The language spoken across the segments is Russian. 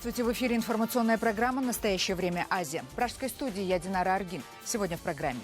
Здравствуйте, в эфире информационная программа «Настоящее время. Азия». В пражской студии я Динара Аргин. Сегодня в программе.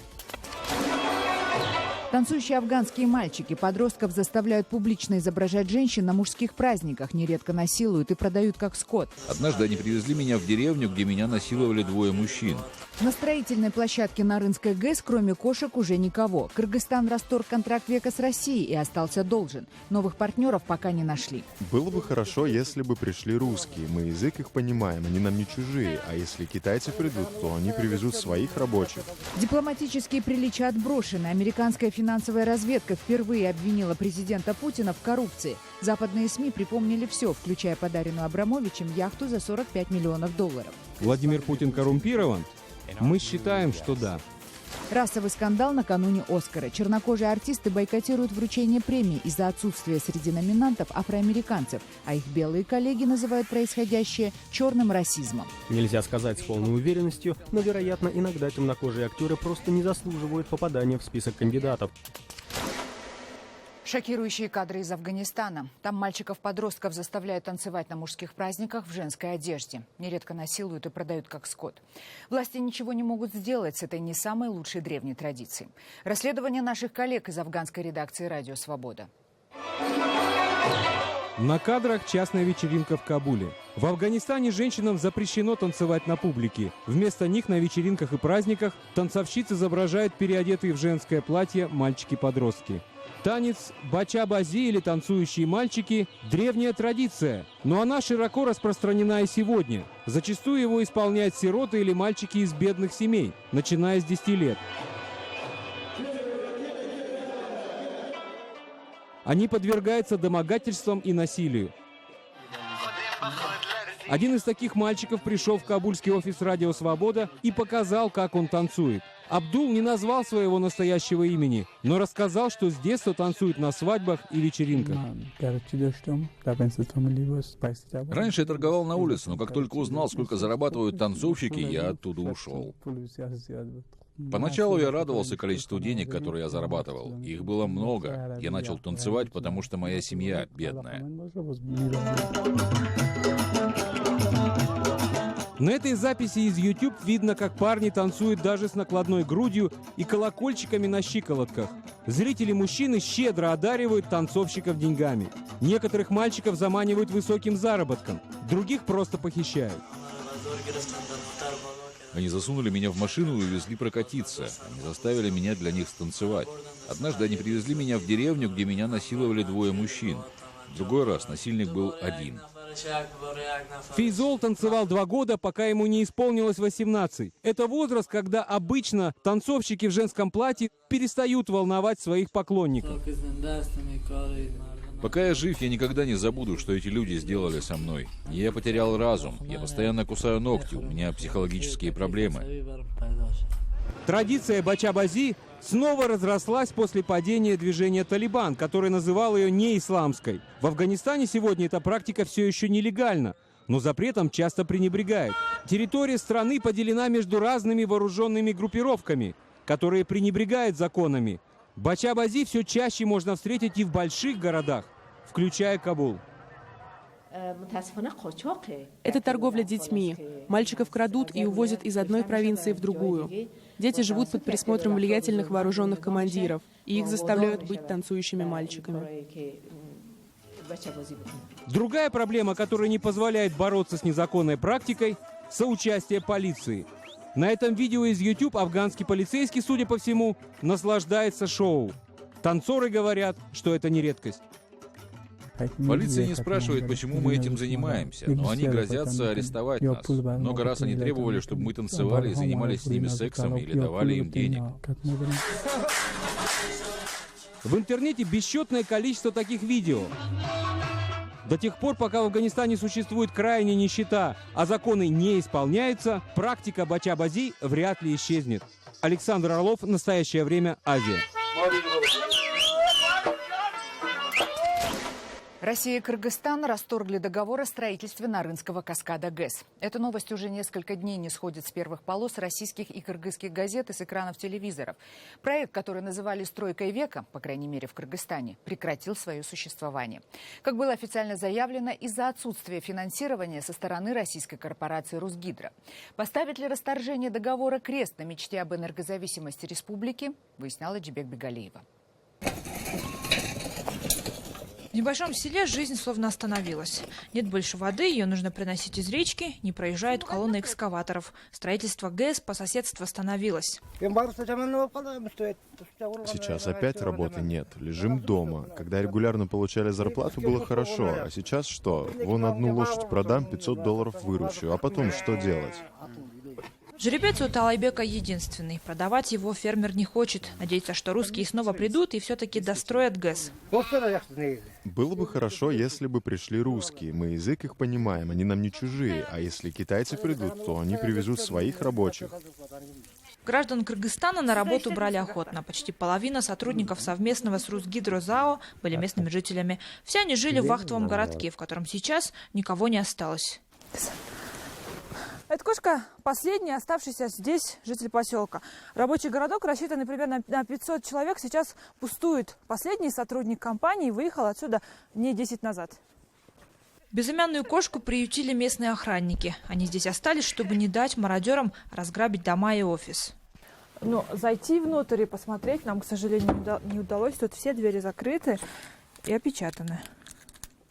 Танцующие афганские мальчики подростков заставляют публично изображать женщин на мужских праздниках, нередко насилуют и продают как скот. Однажды они привезли меня в деревню, где меня насиловали двое мужчин. На строительной площадке Нарынской ГЭС, кроме кошек, уже никого. Кыргызстан расторг контракт века с Россией и остался должен. Новых партнеров пока не нашли. Было бы хорошо, если бы пришли русские. Мы язык их понимаем, они нам не чужие. А если китайцы придут, то они привезут своих рабочих. Дипломатические приличия отброшены. Американская финансовая разведка впервые обвинила президента Путина в коррупции. Западные СМИ припомнили все, включая подаренную Абрамовичем яхту за $45 миллионов. Владимир Путин коррумпирован? Мы считаем, что да. Расовый скандал накануне «Оскара». Чернокожие артисты бойкотируют вручение премии из-за отсутствия среди номинантов афроамериканцев, а их белые коллеги называют происходящее черным расизмом. Нельзя сказать с полной уверенностью, но, вероятно, иногда темнокожие актеры просто не заслуживают попадания в список кандидатов. Шокирующие кадры из Афганистана. Там мальчиков-подростков заставляют танцевать на мужских праздниках в женской одежде. Нередко насилуют и продают как скот. Власти ничего не могут сделать с этой не самой лучшей древней традицией. Расследование наших коллег из афганской редакции «Радио Свобода». На кадрах частная вечеринка в Кабуле. В Афганистане женщинам запрещено танцевать на публике. Вместо них на вечеринках и праздниках танцовщиц изображают переодетые в женское платье мальчики-подростки. Танец бача-бази или танцующие мальчики – древняя традиция, но она широко распространена и сегодня. Зачастую его исполняют сироты или мальчики из бедных семей, начиная с 10 лет. Они подвергаются домогательствам и насилию. Один из таких мальчиков пришел в кабульский офис «Радио Свобода» и показал, как он танцует. Абдул не назвал своего настоящего имени, но рассказал, что с детства танцует на свадьбах и вечеринках. Раньше я торговал на улице, но как только узнал, сколько зарабатывают танцовщики, я оттуда ушел. Поначалу я радовался количеству денег, которые я зарабатывал. Их было много. Я начал танцевать, потому что моя семья бедная. На этой записи из YouTube видно, как парни танцуют даже с накладной грудью и колокольчиками на щиколотках. Зрители-мужчины щедро одаривают танцовщиков деньгами. Некоторых мальчиков заманивают высоким заработком, других просто похищают. Они засунули меня в машину и увезли прокатиться. Они заставили меня для них станцевать. Однажды они привезли меня в деревню, где меня насиловали двое мужчин. В другой раз насильник был один. Фейзол танцевал 2 года, пока ему не исполнилось 18. Это возраст, когда обычно танцовщики в женском платье перестают волновать своих поклонников. Пока я жив, я никогда не забуду, что эти люди сделали со мной. Я потерял разум, я постоянно кусаю ногти, у меня психологические проблемы. Традиция бача-бази снова разрослась после падения движения «Талибан», который называл ее неисламской. В Афганистане сегодня эта практика все еще нелегальна, но запретом часто пренебрегают. Территория страны поделена между разными вооруженными группировками, которые пренебрегают законами. Бача-бази все чаще можно встретить и в больших городах, включая Кабул. Это торговля детьми. Мальчиков крадут и увозят из одной провинции в другую. Дети живут под присмотром влиятельных вооруженных командиров, и их заставляют быть танцующими мальчиками. Другая проблема, которая не позволяет бороться с незаконной практикой – соучастие полиции. На этом видео из YouTube афганский полицейский, судя по всему, наслаждается шоу. Танцоры говорят, что это не редкость. Полиция не спрашивает, почему мы этим занимаемся, но они грозятся арестовать нас. Много раз они требовали, чтобы мы танцевали и занимались с ними сексом или давали им денег. В интернете бесчетное количество таких видео. До тех пор, пока в Афганистане существует крайняя нищета, а законы не исполняются, практика бача-бази вряд ли исчезнет. Александр Орлов, «Настоящее время. Азия». Россия и Кыргызстан расторгли договор о строительстве Нарынского каскада ГЭС. Эта новость уже несколько дней не сходит с первых полос российских и кыргызских газет и с экранов телевизоров. Проект, который называли «Стройкой века», по крайней мере в Кыргызстане, прекратил свое существование. Как было официально заявлено, из-за отсутствия финансирования со стороны российской корпорации «Русгидро». Поставит ли расторжение договора крест на мечте об энергозависимости республики, выясняла Джибек Бегалиева. В небольшом селе жизнь словно остановилась. Нет больше воды, ее нужно приносить из речки, не проезжают колонны экскаваторов. Строительство ГЭС по соседству остановилось. Сейчас опять работы нет, лежим дома. Когда регулярно получали зарплату, было хорошо. А сейчас что? Вон одну лошадь продам, $500 выручу. А потом что делать? Жеребец у Талайбека единственный. Продавать его фермер не хочет. Надеется, что русские снова придут и все-таки достроят ГЭС. Было бы хорошо, если бы пришли русские. Мы язык их понимаем, они нам не чужие. А если китайцы придут, то они привезут своих рабочих. Граждан Кыргызстана на работу брали охотно. Почти половина сотрудников совместного с Русгидро ЗАО были местными жителями. Все они жили в вахтовом городке, в котором сейчас никого не осталось. Эта кошка последний оставшийся здесь житель поселка. Рабочий городок, рассчитанный примерно на 500 человек, сейчас пустует. Последний сотрудник компании выехал отсюда дней 10 назад. Безымянную кошку приютили местные охранники. Они здесь остались, чтобы не дать мародерам разграбить дома и офис. Но зайти внутрь и посмотреть нам, к сожалению, не удалось. Тут все двери закрыты и опечатаны.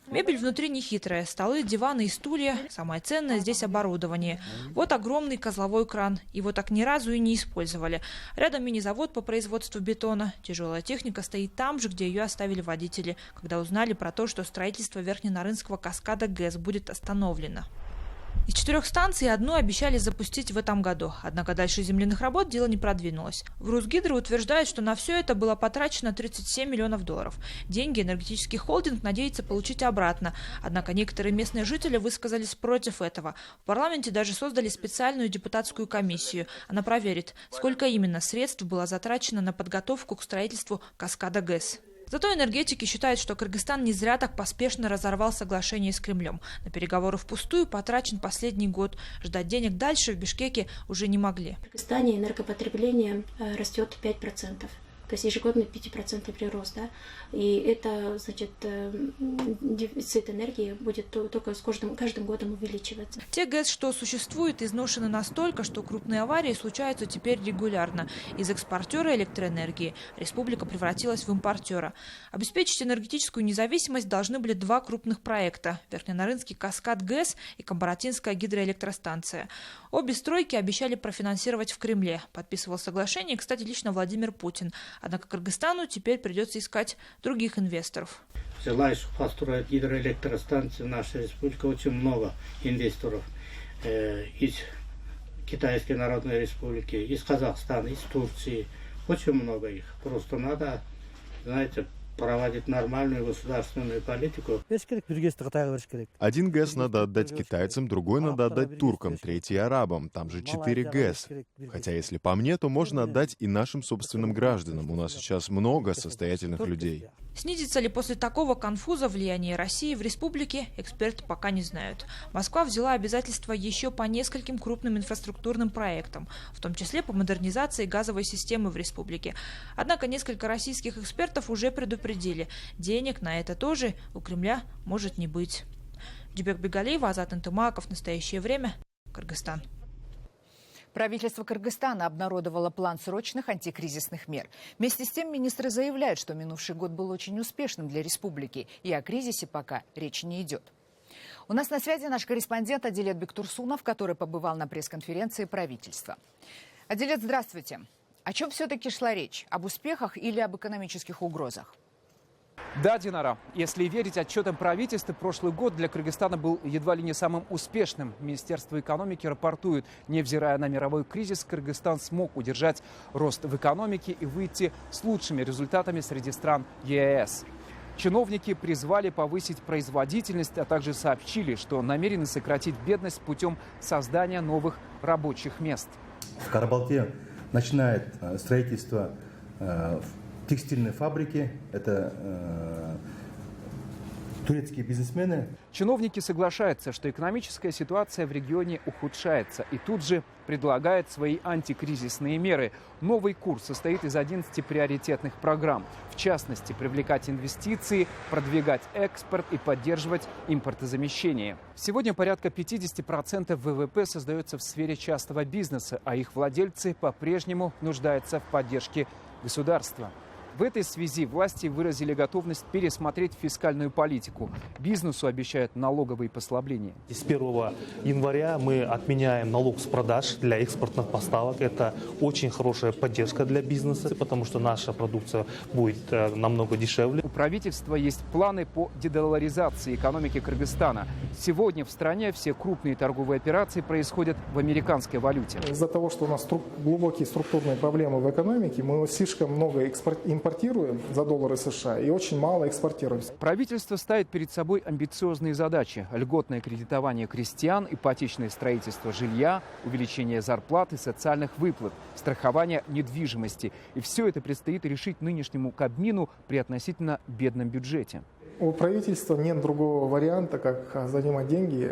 Мебель внутри нехитрая. Столы, диваны и стулья. Самое ценное здесь оборудование. Вот огромный козловой кран. Его так ни разу и не использовали. Рядом мини-завод по производству бетона. Тяжелая техника стоит там же, где ее оставили водители, когда узнали про то, что строительство Верхненарынского каскада ГЭС будет остановлено. Из 4 станций одну обещали запустить в этом году. Однако дальше земляных работ дело не продвинулось. В Русгидро утверждают, что на все это было потрачено $37 миллионов. Деньги энергетический холдинг надеется получить обратно. Однако некоторые местные жители высказались против этого. В парламенте даже создали специальную депутатскую комиссию. Она проверит, сколько именно средств было затрачено на подготовку к строительству каскада ГЭС. Зато энергетики считают, что Кыргызстан не зря так поспешно разорвал соглашение с Кремлем. На переговоры впустую потрачен последний год. Ждать денег дальше в Бишкеке уже не могли. В Кыргызстане энергопотребление растет 5%. То есть ежегодно 5% прирост. Да? И это, значит, дефицит энергии будет только с каждым годом увеличиваться. Те ГЭС, что существуют, изношены настолько, что крупные аварии случаются теперь регулярно. Из экспортера электроэнергии республика превратилась в импортера. Обеспечить энергетическую независимость должны были 2 крупных проекта – Верхненарынский каскад ГЭС и Камбаратинская гидроэлектростанция. Обе стройки обещали профинансировать в Кремле. Подписывал соглашение, кстати, лично Владимир Путин. Однако Кыргызстану теперь придется искать других инвесторов. Желающих построить гидроэлектростанции в нашей республике очень много инвесторов. Из Китайской Народной Республики, из Казахстана, из Турции. Очень много их. Просто надо, знаете, проводить нормальную государственную политику. Один ГЭС надо отдать китайцам, другой надо отдать туркам, третий арабам. Там же 4 ГЭС. Хотя, если по мне, то можно отдать и нашим собственным гражданам. У нас сейчас много состоятельных людей. Снизится ли после такого конфуза влияние России в республике, эксперты пока не знают. Москва взяла обязательства еще по нескольким крупным инфраструктурным проектам, в том числе по модернизации газовой системы в республике. Однако несколько российских экспертов уже предупредили, денег на это тоже у Кремля может не быть. Джибек Бегалиева, Азат Антымаков. Настоящее время. Кыргызстан. Правительство Кыргызстана обнародовало план срочных антикризисных мер. Вместе с тем министры заявляют, что минувший год был очень успешным для республики, и о кризисе пока речи не идет. У нас на связи наш корреспондент Адилет Бектурсунов, который побывал на пресс-конференции правительства. Адилет, здравствуйте. О чем все-таки шла речь? Об успехах или об экономических угрозах? Да, Динара, если верить отчетам правительства, прошлый год для Кыргызстана был едва ли не самым успешным. Министерство экономики рапортует, невзирая на мировой кризис, Кыргызстан смог удержать рост в экономике и выйти с лучшими результатами среди стран ЕС. Чиновники призвали повысить производительность, а также сообщили, что намерены сократить бедность путем создания новых рабочих мест. В Карабалте начинает строительство текстильной фабрики. Это турецкие бизнесмены. Чиновники соглашаются, что экономическая ситуация в регионе ухудшается, и тут же предлагают свои антикризисные меры. Новый курс состоит из 11 приоритетных программ. В частности, привлекать инвестиции, продвигать экспорт и поддерживать импортозамещение. Сегодня порядка 50% ВВП создается в сфере частного бизнеса, а их владельцы по-прежнему нуждаются в поддержке государства. В этой связи власти выразили готовность пересмотреть фискальную политику. Бизнесу обещают налоговые послабления. С 1 января мы отменяем налог с продаж для экспортных поставок. Это очень хорошая поддержка для бизнеса, потому что наша продукция будет намного дешевле. У правительства есть планы по дедоларизации экономики Кыргызстана. Сегодня в стране все крупные торговые операции происходят в американской валюте. Из-за того, что у нас глубокие структурные проблемы в экономике, мы слишком много импортируем за доллары США и очень мало экспортируем. Правительство ставит перед собой амбициозные задачи: льготное кредитование крестьян, ипотечное строительство жилья, увеличение зарплат и социальных выплат, страхование недвижимости. И все это предстоит решить нынешнему Кабмину при относительно бедном бюджете. У правительства нет другого варианта, как занимать деньги,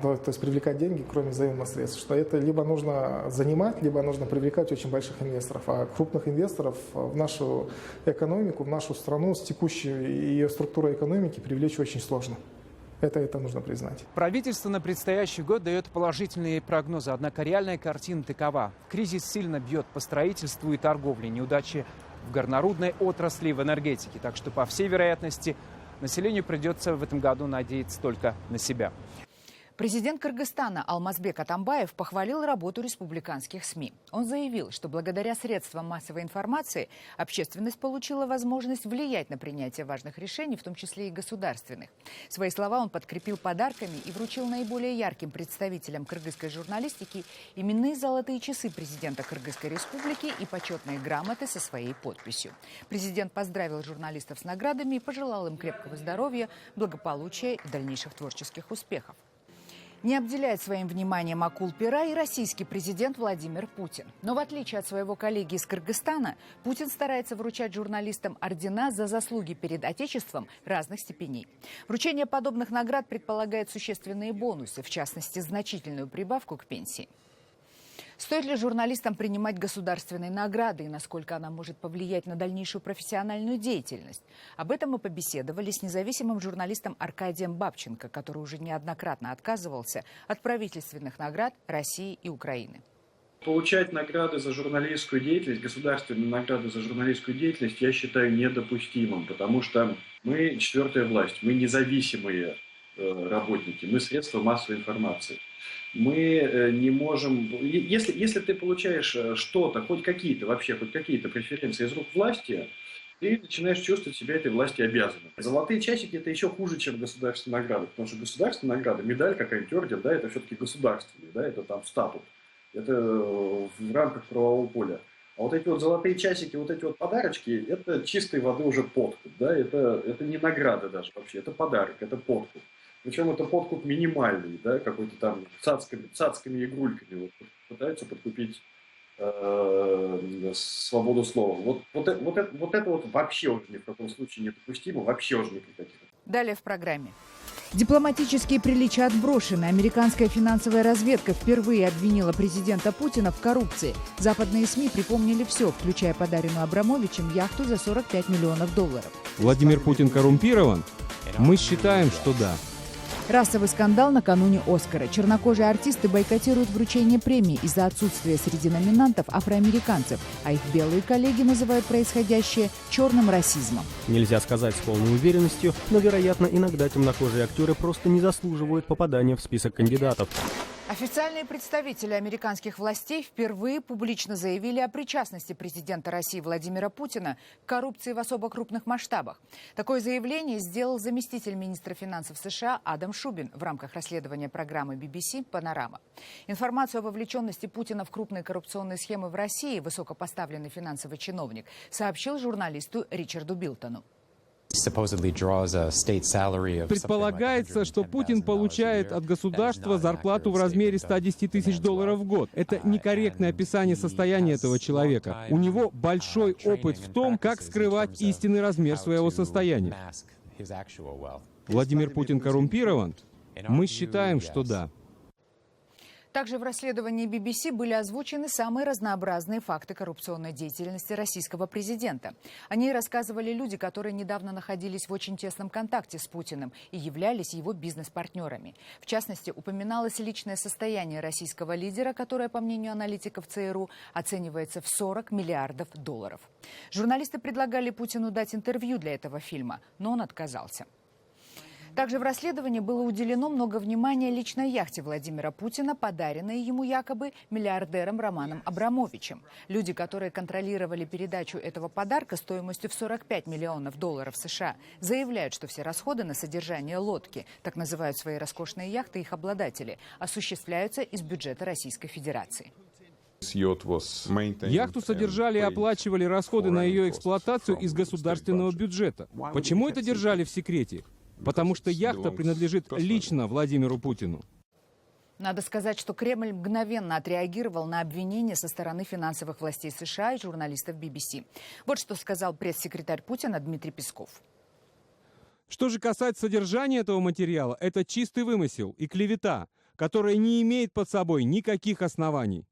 то есть привлекать деньги, кроме заемных средств. Что это либо нужно занимать, либо нужно привлекать очень больших инвесторов. А крупных инвесторов в нашу экономику, в нашу страну с текущей ее структурой экономики привлечь очень сложно. Это нужно признать. Правительство на предстоящий год дает положительные прогнозы, однако реальная картина такова. Кризис сильно бьет по строительству и торговле, неудачи в горнорудной отрасли, в энергетике. Так что, по всей вероятности, населению придется в этом году надеяться только на себя. Президент Кыргызстана Алмазбек Атамбаев похвалил работу республиканских СМИ. Он заявил, что благодаря средствам массовой информации общественность получила возможность влиять на принятие важных решений, в том числе и государственных. Свои слова он подкрепил подарками и вручил наиболее ярким представителям кыргызской журналистики именные золотые часы президента Кыргызской республики и почетные грамоты со своей подписью. Президент поздравил журналистов с наградами и пожелал им крепкого здоровья, благополучия и дальнейших творческих успехов. Не обделяет своим вниманием акул-пера и российский президент Владимир Путин. Но в отличие от своего коллеги из Кыргызстана, Путин старается вручать журналистам ордена за заслуги перед Отечеством разных степеней. Вручение подобных наград предполагает существенные бонусы, в частности, значительную прибавку к пенсии. Стоит ли журналистам принимать государственные награды и насколько она может повлиять на дальнейшую профессиональную деятельность? Об этом мы побеседовали с независимым журналистом Аркадием Бабченко, который уже неоднократно отказывался от правительственных наград России и Украины. Получать награды за журналистскую деятельность, государственные награды за журналистскую деятельность, я считаю недопустимым, потому что мы четвертая власть, мы независимые работники, мы средства массовой информации. Мы не можем... Если ты получаешь что-то, хоть какие-то преференции из рук власти, ты начинаешь чувствовать себя этой власти обязанным. Золотые часики – это еще хуже, чем государственные награды, потому что государственная награда, медаль какая-нибудь, орден, да, это все-таки государственный, да, это там статус, это в рамках правового поля. А вот эти вот золотые часики, вот эти вот подарочки – это чистой воды уже подкуп, да, это не награда даже вообще, это подарок, это подкуп. Причем это подкуп минимальный, да, какой-то там цацками и игрульками вот, пытаются подкупить свободу слова. Вот это вообще уже ни в каком случае недопустимо, вообще уже никаких. Далее в программе. Дипломатические приличия отброшены. Американская финансовая разведка впервые обвинила президента Путина в коррупции. Западные СМИ припомнили все, включая подаренную Абрамовичем яхту за $45 миллионов. Владимир Путин коррумпирован? Мы считаем, что да. Расовый скандал накануне «Оскара». Чернокожие артисты бойкотируют вручение премии из-за отсутствия среди номинантов афроамериканцев, а их белые коллеги называют происходящее черным расизмом. Нельзя сказать с полной уверенностью, но, вероятно, иногда темнокожие актеры просто не заслуживают попадания в список кандидатов. Официальные представители американских властей впервые публично заявили о причастности президента России Владимира Путина к коррупции в особо крупных масштабах. Такое заявление сделал заместитель министра финансов США Адам Шубин в рамках расследования программы BBC «Панорама». Информацию о вовлеченности Путина в крупные коррупционные схемы в России высокопоставленный финансовый чиновник сообщил журналисту Ричарду Билтону. Предполагается, что Путин получает от государства зарплату в размере $110 тысяч в год. Это некорректное описание состояния этого человека. У него большой опыт в том, как скрывать истинный размер своего состояния. Владимир Путин коррумпирован? Мы считаем, что да. Также в расследовании BBC были озвучены самые разнообразные факты коррупционной деятельности российского президента. О ней рассказывали люди, которые недавно находились в очень тесном контакте с Путиным и являлись его бизнес-партнерами. В частности, упоминалось личное состояние российского лидера, которое, по мнению аналитиков ЦРУ, оценивается в 40 миллиардов долларов. Журналисты предлагали Путину дать интервью для этого фильма, но он отказался. Также в расследовании было уделено много внимания личной яхте Владимира Путина, подаренной ему якобы миллиардером Романом Абрамовичем. Люди, которые контролировали передачу этого подарка стоимостью в 45 миллионов долларов США, заявляют, что все расходы на содержание лодки, так называют свои роскошные яхты их обладатели, осуществляются из бюджета Российской Федерации. Яхту содержали и оплачивали расходы на ее эксплуатацию из государственного бюджета. Почему это держали в секрете? Потому что яхта принадлежит лично Владимиру Путину. Надо сказать, что Кремль мгновенно отреагировал на обвинения со стороны финансовых властей США и журналистов BBC. Вот что сказал пресс-секретарь Путина Дмитрий Песков. Что же касается содержания этого материала, это чистый вымысел и клевета, которая не имеет под собой никаких оснований.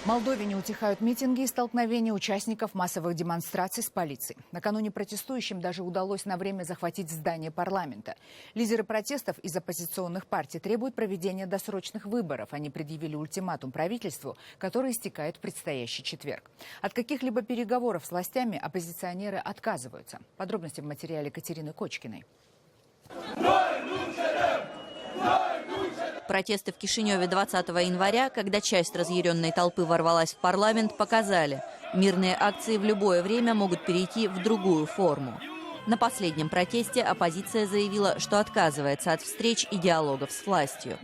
В Молдове не утихают митинги и столкновения участников массовых демонстраций с полицией. Накануне протестующим даже удалось на время захватить здание парламента. Лидеры протестов из оппозиционных партий требуют проведения досрочных выборов. Они предъявили ультиматум правительству, который истекает в предстоящий четверг. От каких-либо переговоров с властями оппозиционеры отказываются. Подробности в материале Катерины Кочкиной. Протесты в Кишиневе 20 января, когда часть разъяренной толпы ворвалась в парламент, показали, мирные акции в любое время могут перейти в другую форму. На последнем протесте оппозиция заявила, что отказывается от встреч и диалогов с властью.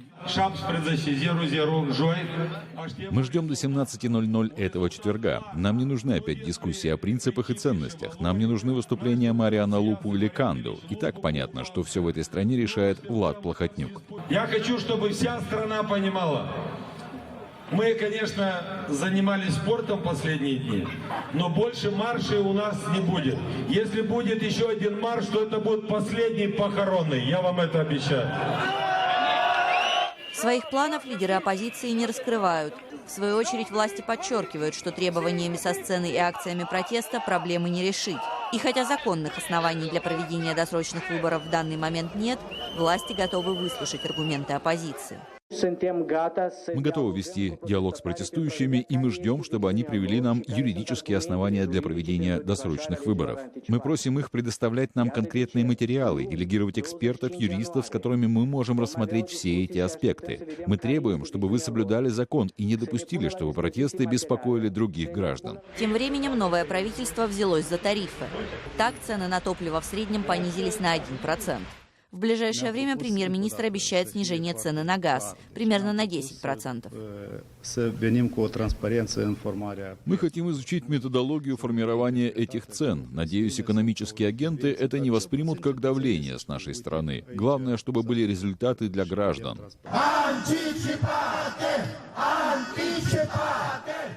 Мы ждем до 17:00 этого четверга. Нам не нужны опять дискуссии о принципах и ценностях. Нам не нужны выступления Мариана Лупу или Канду. И так понятно, что все в этой стране решает Влад Плохотнюк. Я хочу, чтобы вся страна понимала. Мы, конечно, занимались спортом последние дни, но больше маршей у нас не будет. Если будет еще один марш, то это будет последний похоронный. Я вам это обещаю. Своих планов лидеры оппозиции не раскрывают. В свою очередь власти подчеркивают, что требованиями со сцены и акциями протеста проблемы не решить. И хотя законных оснований для проведения досрочных выборов в данный момент нет, власти готовы выслушать аргументы оппозиции. Мы готовы вести диалог с протестующими, и мы ждем, чтобы они привели нам юридические основания для проведения досрочных выборов. Мы просим их предоставлять нам конкретные материалы, делегировать экспертов, юристов, с которыми мы можем рассмотреть все эти аспекты. Мы требуем, чтобы вы соблюдали закон и не допустили, чтобы протесты беспокоили других граждан. Тем временем новое правительство взялось за тарифы. Так цены на топливо в среднем понизились на 1%. В ближайшее время премьер-министр обещает снижение цены на газ примерно на 10%. Мы хотим изучить методологию формирования этих цен. Надеюсь, экономические агенты это не воспримут как давление с нашей стороны. Главное, чтобы были результаты для граждан.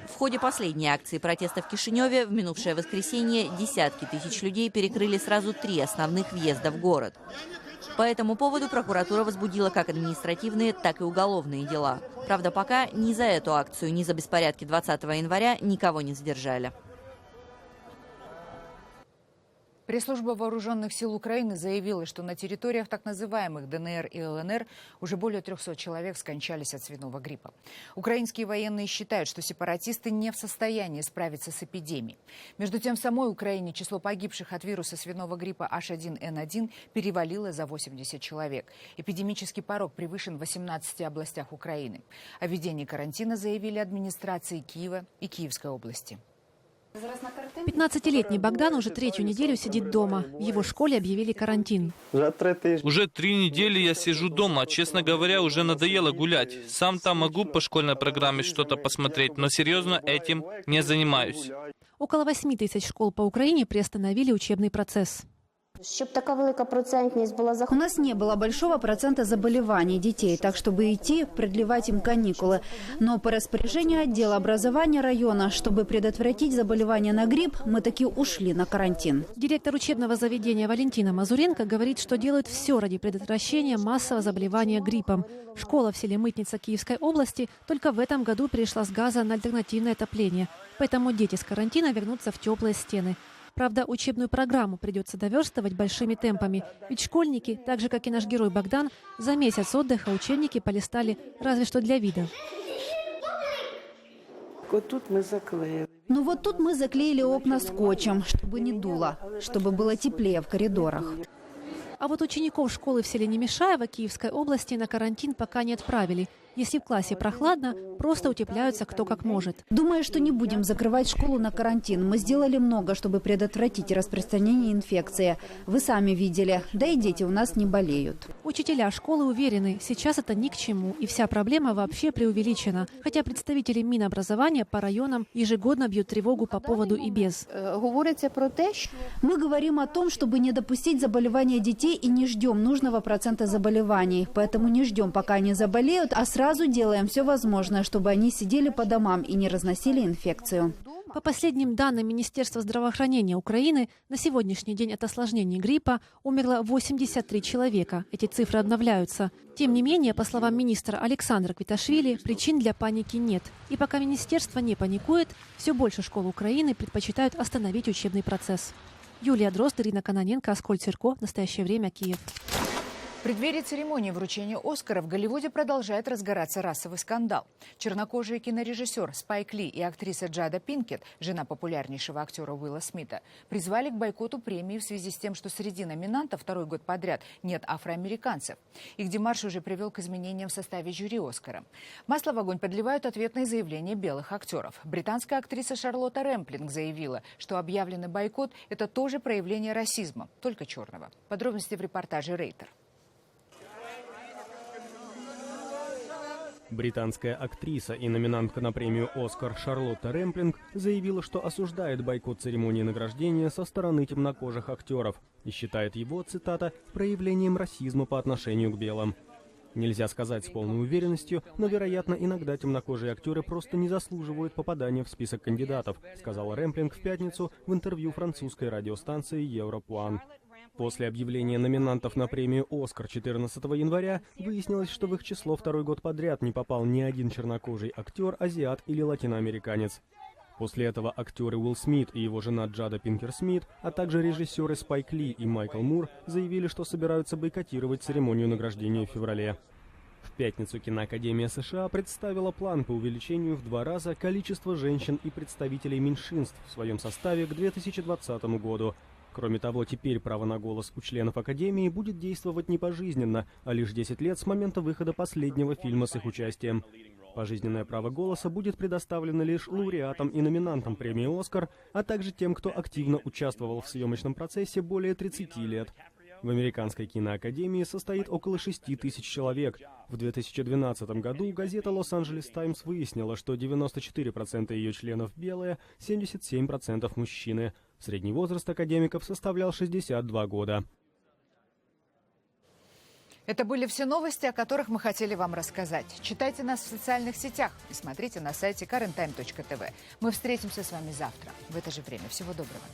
В ходе последней акции протеста в Кишиневе в минувшее воскресенье десятки тысяч людей перекрыли сразу 3 основных въезда в город. По этому поводу прокуратура возбудила как административные, так и уголовные дела. Правда, пока ни за эту акцию, ни за беспорядки 20 января никого не задержали. Пресс-служба Вооруженных сил Украины заявила, что на территориях так называемых ДНР и ЛНР уже более 300 человек скончались от свиного гриппа. Украинские военные считают, что сепаратисты не в состоянии справиться с эпидемией. Между тем, в самой Украине число погибших от вируса свиного гриппа H1N1 перевалило за 80 человек. Эпидемический порог превышен в 18 областях Украины. О введении карантина заявили администрации Киева и Киевской области. 15-летний Богдан уже 3-ю неделю сидит дома. В его школе объявили карантин. Уже 3 недели я сижу дома. Честно говоря, уже надоело гулять. Сам там могу по школьной программе что-то посмотреть, но серьезно этим не занимаюсь. Около 8 тысяч школ по Украине приостановили учебный процесс. У нас не было большого процента заболеваний детей, так чтобы идти, продлевать им каникулы. Но по распоряжению отдела образования района, чтобы предотвратить заболевание на грипп, мы таки ушли на карантин. Директор учебного заведения Валентина Мазуренко говорит, что делают все ради предотвращения массового заболевания гриппом. Школа в селе Мытница Киевской области только в этом году перешла с газа на альтернативное отопление. Поэтому дети с карантина вернутся в теплые стены. Правда, учебную программу придется доверстывать большими темпами. Ведь школьники, так же как и наш герой Богдан, за месяц отдыха учебники полистали разве что для вида. Ну вот тут мы заклеили окна скотчем, чтобы не дуло, чтобы было теплее в коридорах. А вот учеников школы в селе Немешаево Киевской области на карантин пока не отправили. Если в классе прохладно, просто утепляются кто как может. Думаю, что не будем закрывать школу на карантин. Мы сделали много, чтобы предотвратить распространение инфекции. Вы сами видели. Да и дети у нас не болеют. Учителя школы уверены, сейчас это ни к чему. И вся проблема вообще преувеличена. Хотя представители Минобразования по районам ежегодно бьют тревогу по поводу и без. Мы говорим о том, чтобы не допустить заболевания детей и не ждем нужного процента заболеваний. Поэтому не ждем, пока они заболеют, а сразу делаем все возможное, чтобы они сидели по домам и не разносили инфекцию. По последним данным Министерства здравоохранения Украины, на сегодняшний день от осложнений гриппа умерло 83 человека. Эти цифры обновляются. Тем не менее, по словам министра Александра Квиташвили, причин для паники нет. И пока министерство не паникует, все больше школ Украины предпочитают остановить учебный процесс. Юлия Дрозд, Ирина Кононенко, Аскольд Цирко. В настоящее время Киев. В преддверии церемонии вручения «Оскара» в Голливуде продолжает разгораться расовый скандал. Чернокожий кинорежиссер Спайк Ли и актриса Джада Пинкет, жена популярнейшего актера Уилла Смита, призвали к бойкоту премии в связи с тем, что среди номинантов второй год подряд нет афроамериканцев. Их демарш уже привел к изменениям в составе жюри «Оскара». Масло в огонь подливают ответные заявления белых актеров. Британская актриса Шарлотта Рэмплинг заявила, что объявленный бойкот – это тоже проявление расизма, только черного. Подробности в репортаже «Рейтер». Британская актриса и номинантка на премию «Оскар» Шарлотта Рэмплинг заявила, что осуждает бойкот церемонии награждения со стороны темнокожих актеров и считает его, цитата, «проявлением расизма по отношению к белым». Нельзя сказать с полной уверенностью, но, вероятно, иногда темнокожие актеры просто не заслуживают попадания в список кандидатов, сказала Рэмплинг в пятницу в интервью французской радиостанции Europe One. После объявления номинантов на премию «Оскар» 14 января выяснилось, что в их число второй год подряд не попал ни один чернокожий актер, азиат или латиноамериканец. После этого актеры Уилл Смит и его жена Джада Пинкер Смит, а также режиссеры Спайк Ли и Майкл Мур заявили, что собираются бойкотировать церемонию награждения в феврале. В пятницу Киноакадемия США представила план по увеличению в 2 раза количества женщин и представителей меньшинств в своем составе к 2020 году. Кроме того, теперь право на голос у членов Академии будет действовать не пожизненно, а лишь 10 лет с момента выхода последнего фильма с их участием. Пожизненное право голоса будет предоставлено лишь лауреатам и номинантам премии «Оскар», а также тем, кто активно участвовал в съемочном процессе более 30 лет. В Американской киноакадемии состоит около 6 тысяч человек. В 2012 году газета «Лос-Анджелес Таймс» выяснила, что 94% ее членов белые, 77% мужчины. Средний возраст академиков составлял 62 года. Это были все новости, о которых мы хотели вам рассказать. Читайте нас в социальных сетях и смотрите на сайте KarenTime.tv. Мы встретимся с вами завтра в это же время. Всего доброго.